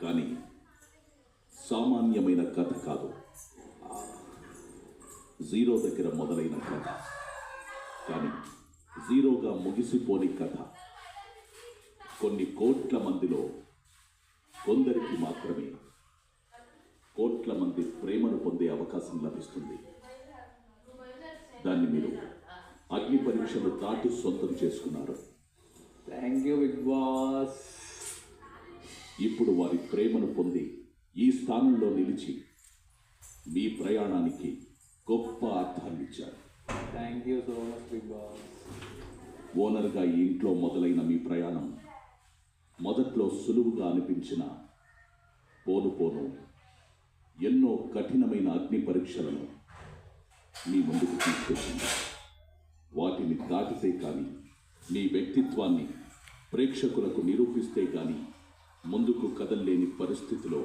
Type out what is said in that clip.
కానీ సామాన్యమైన కథ కాదు. జీరో దగ్గర మొదలైన కథ, కానీ జీరోగా ముగిసిపోని కథ. కొన్ని కోట్ల మందిలో కొందరికి మాత్రమే కోట్ల మంది ప్రేమను పొందే అవకాశం లభిస్తుంది. దాన్ని మీరు అగ్ని పరీక్షలు దాటి సొంతం చేసుకున్నారు. Thank you Bigg Boss. ఇప్పుడు వారి ప్రేమను పొంది ఈ స్థానంలో నిలిచి మీ ప్రయాణానికి గొప్ప అర్థాన్ని ఇచ్చారు. Thank you so much big boss. ఓనర్గా ఈ ఇంట్లో మొదలైన మీ ప్రయాణం మొదట్లో సులువుగా అనిపించిన పోను పోను ఎన్నో కఠినమైన అగ్ని పరీక్షలను మీ ముందుకు తీసుకొచ్చింది. వాటిని దాటితే కానీ మీ వ్యక్తిత్వాన్ని ప్రేక్షకులకు నిరూపిస్తే కానీ ముందుకు కదల్లేని పరిస్థితిలో